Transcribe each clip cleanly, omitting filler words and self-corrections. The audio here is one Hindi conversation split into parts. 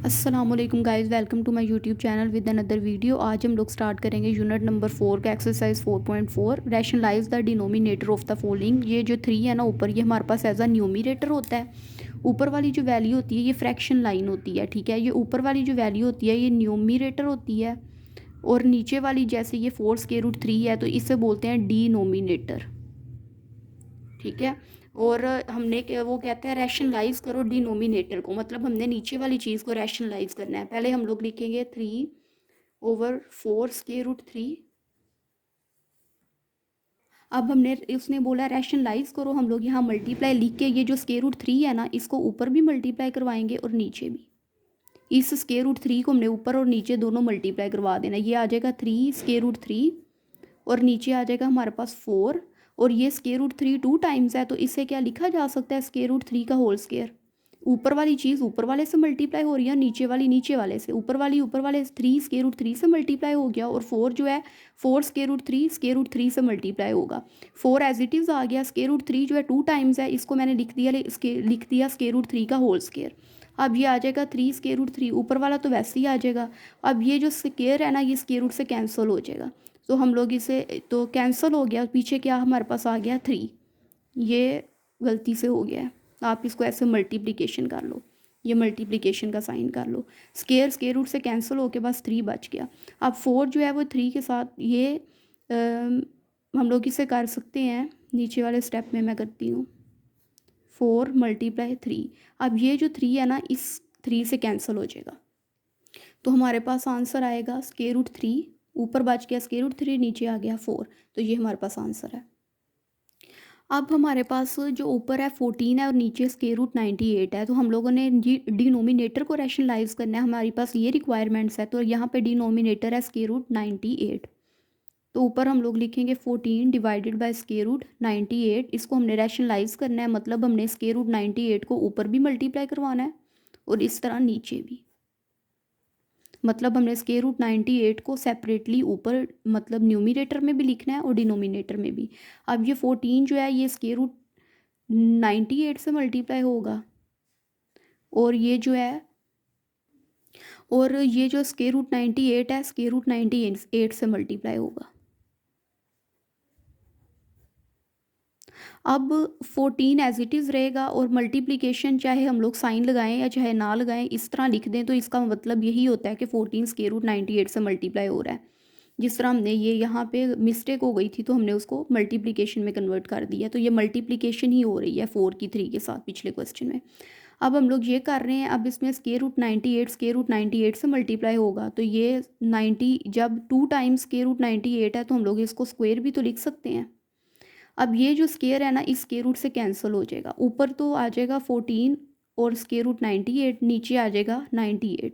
अस्सलामुअलैकुम guys, welcome to my YouTube channel with another video. आज हम लोग स्टार्ट करेंगे यूनिट नंबर 4 का exercise 4.4, rationalise the denominator of the following. ये जो 3 है ना ऊपर, ये हमारे पास एज अ न्यूमिनेटर होता है। ऊपर वाली जो वैल्यू होती है ये फ्रैक्शन लाइन होती है, ठीक है। ये ऊपर वाली जो वैल्यू होती है ये न्यूमिनेटर होती है, और नीचे वाली जैसे ये 4√3 है तो इसे बोलते हैं डिनोमिनेटर, ठीक है। और हमने वो कहते हैं रैशनलाइज करो डिनोमिनेटर को, मतलब हमने नीचे वाली चीज़ को रैशनलाइज करना है। पहले हम लोग लिखेंगे 3/4√3। अब हमने उसने बोला रैशनलाइज करो, हम लोग यहाँ मल्टीप्लाई लिख के ये जो स्क्वायर रूट 3 है ना इसको ऊपर भी मल्टीप्लाई करवाएंगे और नीचे भी। इस स्क्वायर रूट 3 को हमने ऊपर और नीचे दोनों मल्टीप्लाई करवा देना। ये आ जाएगा 3 स्क्वायर रूट 3 और नीचे आ जाएगा हमारे पास 4। और ये स्क्वायर रूट 3 2 टाइम्स है तो इससे क्या लिखा जा सकता है, स्क्वायर रूट 3 का होल स्क्वायर। ऊपर वाली चीज़ ऊपर वाले से मल्टीप्लाई हो रही है, नीचे वाली नीचे वाले से। ऊपर वाले 3 स्क्वायर रूट 3 से मल्टीप्लाई हो गया, और 4 जो है 4 स्क्वायर रूट 3 से मल्टीप्लाई होगा। 4 एज इट इज़ आ गया। स्क्वायर रूट 3 जो है 2 टाइम्स है, इसको मैंने लिख दिया स्क्वायर रूट 3 का होल स्क्वायर। अब ये आ जाएगा 3 स्क्वायर रूट 3, ऊपर वाला तो वैसे ही आ जाएगा। अब ये जो स्क्वायर है ना ये स्क्वायर रूट से कैंसिल हो जाएगा, तो हम लोग इसे तो कैंसिल हो गया। पीछे क्या हमारे पास आ गया 3। ये गलती से हो गया है, आप इसको ऐसे मल्टीप्लिकेशन कर लो, ये मल्टीप्लिकेशन का साइन कर लो। स्क्वायर रूट से कैंसिल होके बस 3 बच गया। अब 4 जो है वो 3 के साथ ये हम लोग इसे कर सकते हैं। नीचे वाले स्टेप में मैं करती हूँ 4 × 3। अब ये जो 3 है ना इस 3 से कैंसिल हो जाएगा, तो हमारे पास आंसर आएगा स्क्वायर रूट 3। ऊपर बच गया स्क्वायर रूट 3, नीचे आ गया 4, तो ये हमारे पास आंसर है। अब हमारे पास जो ऊपर है 14 है और नीचे स्क्वायर रूट 98 है, तो हम लोगों ने डिनोमिनेटर को रैशनलाइज करना है। हमारे पास ये रिक्वायरमेंट्स है, तो यहाँ पे डिनोमिनेटर है स्क्वायर रूट 98। तो ऊपर हम लोग लिखेंगे 14 डिवाइडेड बाय स्क्वायर रूट 98। इसको हमने रैशनलाइज करना है, मतलब हमने स्क्वायर रूट 98 को ऊपर भी मल्टीप्लाई करवाना है और इस तरह नीचे भी। मतलब हमने स्क्वायर रूट 98 को सेपरेटली ऊपर मतलब न्यूमिनेटर में भी लिखना है और डिनोमिनेटर में भी। अब ये 14 जो है ये स्क्वायर रूट 98 से मल्टीप्लाई होगा, और ये जो है ये जो स्क्वायर रूट 98 है स्क्वायर रूट 98 से मल्टीप्लाई होगा। अब 14 एज इट इज़ रहेगा, और मल्टीप्लिकेशन चाहे हम लोग साइन लगाएं या चाहे ना लगाएं इस तरह लिख दें, तो इसका मतलब यही होता है कि 14 स्क्वायर रूट 98 से मल्टीप्लाई हो रहा है। जिस तरह हमने ये यहाँ पे मिस्टेक हो गई थी तो हमने उसको मल्टीप्लिकेशन में कन्वर्ट कर दिया, तो ये मल्टीप्लिकेशन ही हो रही है 4 की 3 के साथ पिछले क्वेश्चन में। अब हम लोग ये कर रहे हैं, अब इसमें स्क्वायर रूट 98 से मल्टीप्लाई होगा, तो ये 90 जब 2 टाइम्स स्क्वायर रूट 98 है तो हम लोग इसको स्क्वायर भी तो लिख सकते हैं। अब ये जो स्क्वायर है ना इस स्क्वायर रूट से कैंसिल हो जाएगा। ऊपर तो आ जाएगा 14 और स्क्वायर रूट 98, नीचे आ जाएगा 98,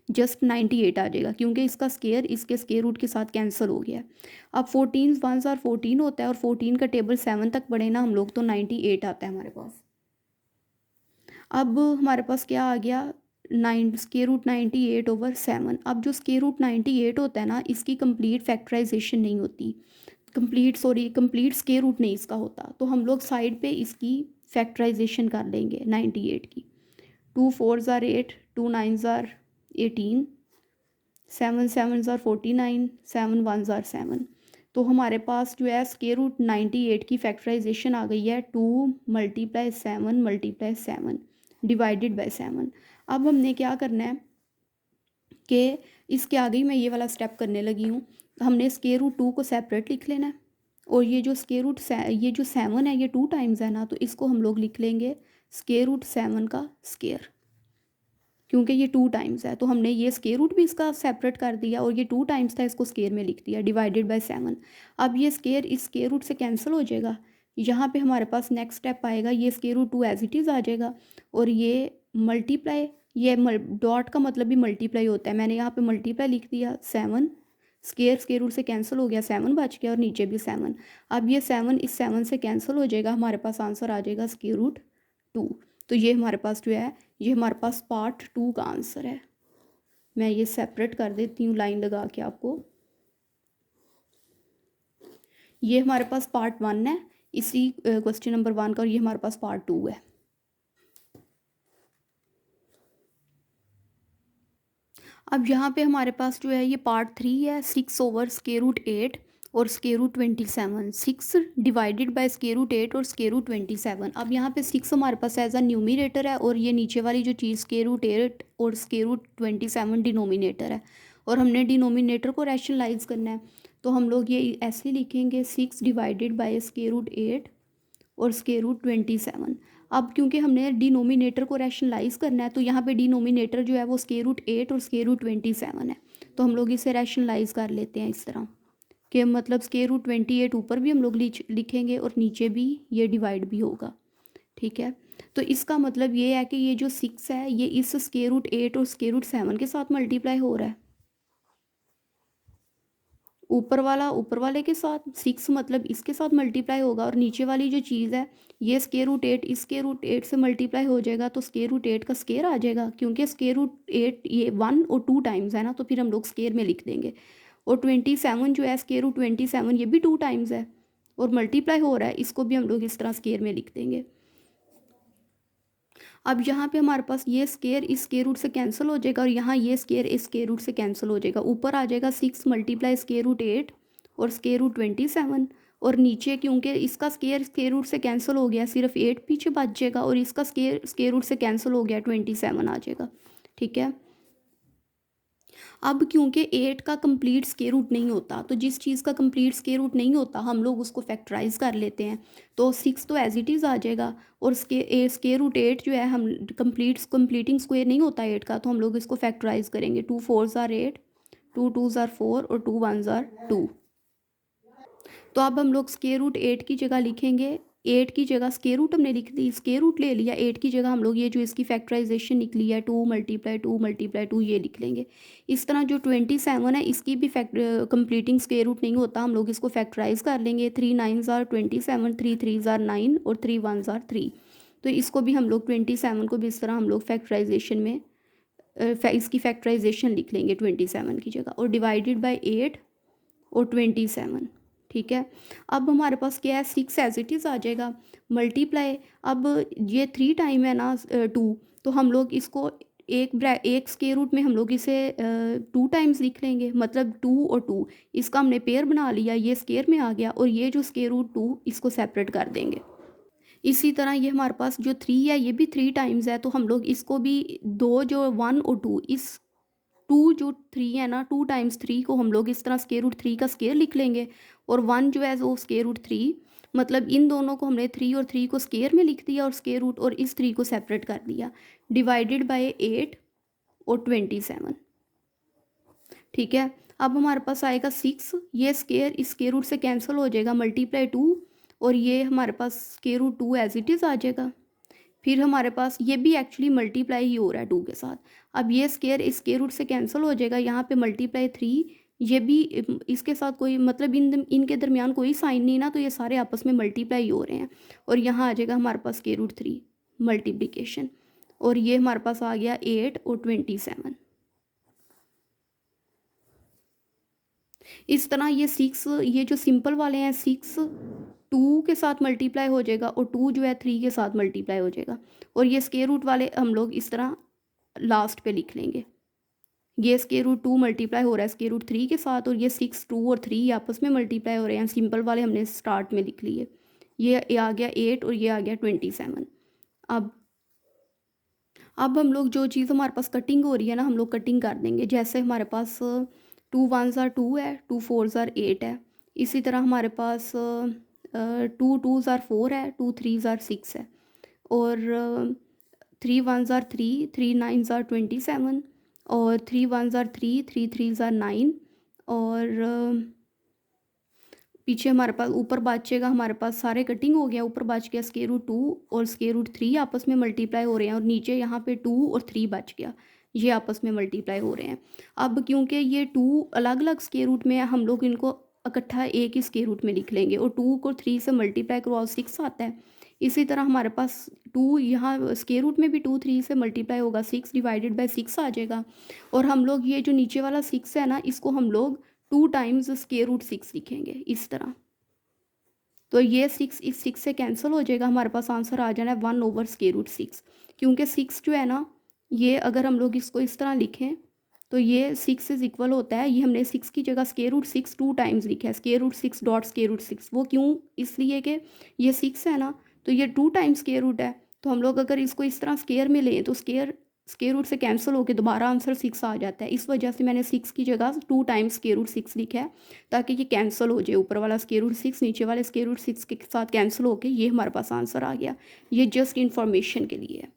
जस्ट 98 आ जाएगा क्योंकि इसका स्क्वायर इसके स्क्वायर रूट के साथ कैंसिल हो गया है। अब 14 1 और 14 होता है, और 14 का टेबल 7 तक बढ़े ना हम लोग, तो 98 आता है हमारे पास। अब हमारे पास क्या आ गया, स्क्वायर रूट 98/7। अब जो स्क्वायर रूट 98 होता है ना इसकी कंप्लीट फैक्टराइजेशन नहीं होती, कंप्लीट स्क्वायर रूट नहीं इसका होता, तो हम लोग साइड पे इसकी फैक्टराइजेशन कर लेंगे 98 की। 2 4 ज़ार 8, 2 9 ज़ार 18, 7 7 ज़ार 49, 7 1 ज़ार 7। तो हमारे पास जो है स्क्वायर रूट 98 की फैक्टराइजेशन आ गई है 2 × 7 × 7 डिवाइडेड बाय 7। अब हमने क्या करना है कि इसके आगे ही मैं ये वाला स्टेप करने लगी हूँ। हमने स्क्वायर रूट 2 को सेपरेट लिख लेना है, और ये जो ये जो 7 है ये 2 टाइम्स है ना, तो इसको हम लोग लिख लेंगे स्क्वायर रूट 7 का स्क्वायर, क्योंकि ये 2 टाइम्स है तो हमने ये स्क्वायर रूट भी इसका सेपरेट कर दिया, और ये 2 टाइम्स था इसको स्क्वायर में लिख दिया डिवाइडेड बाय 7। अब ये स्क्वायर इस स्क्वायर रूट से कैंसिल हो जाएगा। यहाँ पे हमारे पास नेक्स्ट स्टेप आएगा, ये square root 2 as it is आ जाएगा, और ये मल्टीप्लाई, ये डॉट का मतलब भी मल्टीप्लाई होता है। मैंने यहाँ पे मल्टीप्लाई लिख दिया 7, स्क्वायर रूट से कैंसिल हो गया, 7 बच गया और नीचे भी 7। अब ये 7 इस 7 से कैंसिल हो जाएगा, हमारे पास आंसर आ जाएगा स्क्वायर रूट 2। तो ये हमारे पास जो है ये हमारे पास पार्ट 2 का आंसर है। मैं ये सेपरेट कर देती हूँ लाइन लगा के आपको। ये हमारे पास पार्ट 1 है इसी क्वेश्चन नंबर 1 का, और ये हमारे पास पार्ट 2 है। अब यहाँ पे हमारे पास जो है ये पार्ट 3 है, 6 ओवर स्क्वायर रूट 8 और square root 27, 6 divided by square root 8 और स्क्वायर रूट 27। अब यहाँ पे 6 हमारे पास एज अ न्यूमरेटर है और ये नीचे वाली जो चीज़ स्क्वायर रूट 8 और स्क्वायर रूट 27 डिनोमिनेटर है, और हमने डिनोमिनेटर को रैशनलाइज करना है। तो हम लोग ये ऐसे लिखेंगे 6 डिवाइडेड बाय स्क्वायर रूट 8 और स्क्वायर रूट 27। अब क्योंकि हमने डिनोमिनेटर को रैशनलाइज करना है तो यहाँ पे डिनोमिनेटर जो है वो स्क्वायर रूट 8 और स्क्वायर रूट 27 है, तो हम लोग इसे रैशनलाइज कर लेते हैं इस तरह कि मतलब स्क्वायर रूट 28 ऊपर भी हम लोग लिखेंगे और नीचे भी ये डिवाइड भी होगा। ठीक है, तो इसका मतलब ये है कि ये जो 6 है ये इस स्क्वायर रूट 8 और स्क्वायर रूट 7 के साथ मल्टीप्लाई हो रहा है, ऊपर वाला ऊपर वाले के साथ, 6 मतलब इसके साथ मल्टीप्लाई होगा, और नीचे वाली जो चीज़ है ये स्क्वायर रूट 8 इस स्क्वायर रूट 8 से मल्टीप्लाई हो जाएगा, तो स्क्वायर रूट 8 का स्क्वायर आ जाएगा, क्योंकि स्क्वायर रूट 8 ये 1 और 2 टाइम्स है ना, तो फिर हम लोग स्क्वायर में लिख देंगे। और 27 जो है स्क्वायर रूट 27 ये भी 2 टाइम्स है और मल्टीप्लाई हो रहा है, इसको भी हम लोग इस तरह स्क्वायर में लिख देंगे। अब यहाँ पे हमारे पास ये स्क्वायर इस स्क्वायर रूट से कैंसिल हो जाएगा और यहाँ ये स्क्वायर इस स्क्वायर रूट से कैंसिल हो जाएगा, ऊपर आ जाएगा 6 मल्टीप्लाई स्क्वायर रूट 8 और स्क्वायर रूट 27, और नीचे क्योंकि इसका स्क्वायर स्क्वायर रूट से कैंसिल हो गया सिर्फ 8 पीछे बच जाएगा, और इसका स्क्वायर स्क्वायर रूट से कैंसिल हो गया 27 आ जाएगा। ठीक है, अब क्योंकि 8 का कंप्लीट स्क्वायर रूट नहीं होता, तो जिस चीज़ का कंप्लीट स्क्वायर रूट नहीं होता हम लोग उसको फैक्टराइज कर लेते हैं, तो 6 तो एज इट इज़ आ जाएगा, और स्क्वायर रूट 8 जो है हम कंप्लीटिंग स्क्वायर नहीं होता 8 का, तो हम लोग इसको फैक्टराइज करेंगे। 2 4 ज़ार 8, 2 2 ज़ार 4 और 2 1 ज़ार 2। तो अब हम लोग स्क्वायर रूट 8 की जगह लिखेंगे, 8 की जगह स्क्वायर रूट हमने लिख दी, स्क्वायर रूट ले लिया, 8 की जगह हम लोग ये जो इसकी फैक्टराइजेशन निकली है 2 × 2 ये लिख लेंगे। इस तरह जो 27 है इसकी भी कंप्लीटिंग स्क्वायर रूट नहीं होता, हम लोग इसको फैक्टराइज कर लेंगे। 3 9 ज़ार 27, 3 3 ज़ार 9 और 3 1 ज़ार 3। तो इसको भी हम लोग 27 को भी इस तरह हम लोग फैक्टराइजेशन में इसकी फैक्टराइजेशन लिख लेंगे 27 की जगह, और डिवाइडेड बाई 8 और 27। ठीक है, अब हमारे पास क्या है 6 एज इट इज़ आ जाएगा मल्टीप्लाई। अब ये 3 टाइम है ना 2, तो हम लोग इसको एक स्क्वायर रूट में हम लोग इसे 2 टाइम्स लिख लेंगे, मतलब 2 और 2 इसका हमने पेयर बना लिया, ये स्क्वायर में आ गया, और ये जो स्क्वायर रूट 2 इसको सेपरेट कर देंगे। इसी तरह ये हमारे पास जो 3 है ये भी 3 टाइम्स है, तो हम लोग इसको भी दो जो 1 और 2 इस 2 जो 3 है ना 2 टाइम्स 3 को हम लोग इस तरह स्क्वायर रूट 3 का स्क्वायर लिख लेंगे, और 1 जो है वो स्क्वायर रूट 3, मतलब इन दोनों को हमने 3 और 3 को स्क्वायर में लिख दिया और स्क्वायर रूट और इस 3 को सेपरेट कर दिया, डिवाइडेड बाय 8 और 27। ठीक है, अब हमारे पास आएगा 6, ये स्क्वायर इस स्क्वायर रूट से कैंसिल हो जाएगा, मल्टीप्लाई 2, और ये हमारे पास square root 2 as it is आ जाएगा। फिर हमारे पास ये भी एक्चुअली मल्टीप्लाई ही हो रहा है 2 के साथ, अब ये स्क्वायर इस स्क्वायर रूट से कैंसिल हो जाएगा, यहाँ पे मल्टीप्लाई 3, ये भी इसके साथ कोई मतलब इनके दरमियान कोई साइन नहीं ना, तो ये सारे आपस में मल्टीप्लाई हो रहे हैं, और यहाँ आ जाएगा हमारे पास स्क्वायर रूट 3 मल्टीप्लिकेशन, और ये हमारे पास आ गया 8 और 27। इस तरह ये 6 ये जो सिंपल वाले हैं 6 2 के साथ मल्टीप्लाई हो जाएगा, और 2 जो है 3 के साथ मल्टीप्लाई हो जाएगा, और ये स्क्वायर रूट वाले हम लोग इस तरह लास्ट पे लिख लेंगे। ये स्क्वायर रूट 2 मल्टीप्लाई हो रहा है स्क्वायर रूट 3 के साथ, और ये 6 2 और 3 आपस में मल्टीप्लाई हो रहे हैं, सिंपल वाले हमने स्टार्ट में लिख लिए। ये आ गया 8 और ये आ गया 27। अब हम लोग जो चीज़ हमारे पास कटिंग हो रही है ना हम लोग कटिंग कर देंगे, जैसे हमारे पास 2 1 ज़ार 2 है, 2 4 ज़ार 8 है, इसी तरह हमारे पास 2 2 ज़ार 4 है, 2 3 ज़ार 6 है, और 3 1 ज़ार 3, 3 9 ज़ार 27, और 3 1 ज़ार 3, 3 3 ज़ार 9, और पीछे हमारे पास ऊपर बचेगा, हमारे पास सारे कटिंग हो गया, ऊपर बच गया स्क्वायर रूट 2 और स्क्वायर रूट 3 आपस में मल्टीप्लाई हो रहे हैं, और नीचे यहाँ पे 2 और 3 बच गया, ये आपस में मल्टीप्लाई हो रहे हैं। अब क्योंकि ये 2 अलग अलग स्क्वायर रूट में है हम लोग इनको इकट्ठा एक ही स्क्वायर रूट में लिख लेंगे, और 2 को 3 से मल्टीप्लाई करवाओ 6 आता है। इसी तरह हमारे पास 2 यहाँ स्क्वायर रूट में भी 2 3 से मल्टीप्लाई होगा, 6 डिवाइडेड बाई 6 आ जाएगा, और हम लोग ये जो नीचे वाला 6 है ना इसको हम लोग 2 टाइम्स स्क्वायर रूट 6 लिखेंगे इस तरह, तो ये 6 इस 6 से कैंसिल हो जाएगा, हमारे पास आंसर आ जाना है 1 ओवर स्क्वायर रूट 6, क्योंकि 6 जो है ना ये अगर हम लोग इसको इस तरह लिखें तो ये 6 इज़ इक्वल होता है, ये हमने 6 की जगह स्क्वायर रूट 6 2 टाइम्स लिखा है, square root 6 dot square root 6। वो क्यों? इसलिए कि ये 6 है ना, तो ये 2 टाइम्स स्क्वायर रूट है। तो हम लोग अगर इसको इस तरह स्क्वायर में लें तो स्क्वायर स्क्वायर रूट से कैंसिल होकर दोबारा आंसर 6 आ जाता है। इस वजह से मैंने 6 की जगह 2 टाइम्स स्क्वायर रूट 6 लिखा है, ताकि ये कैंसिल हो जाए। ऊपर वाला स्क्वायर रूट 6 नीचे वाले स्क्वायर रूट 6 के साथ कैंसिल होके ये हमारे पास आंसर आ गया। ये जस्ट इन्फॉर्मेशन के लिए है।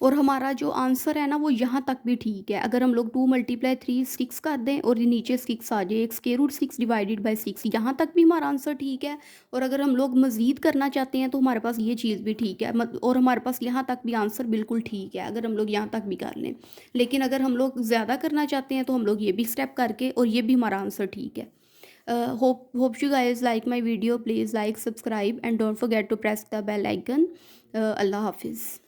और हमारा जो आंसर है ना वो यहाँ तक भी ठीक है। अगर हम लोग 2 × 3 6 कर दें और ये नीचे 6 आ जाए, एक स्क्वायर रूट 6 डिवाइडेड बाय 6, यहाँ तक भी हमारा आंसर ठीक है। और अगर हम लोग मज़ीद करना चाहते हैं तो हमारे पास ये चीज़ भी ठीक है, और हमारे पास यहाँ तक भी आंसर बिल्कुल ठीक है अगर हम लोग यहाँ तक भी कर लें। लेकिन अगर हम लोग ज़्यादा करना चाहते हैं तो हम लोग ये भी स्टेप करके, और ये भी हमारा आंसर ठीक है। Hope you guys like my video. Please like, subscribe and don't forget to press the bell icon. Allah Hafiz.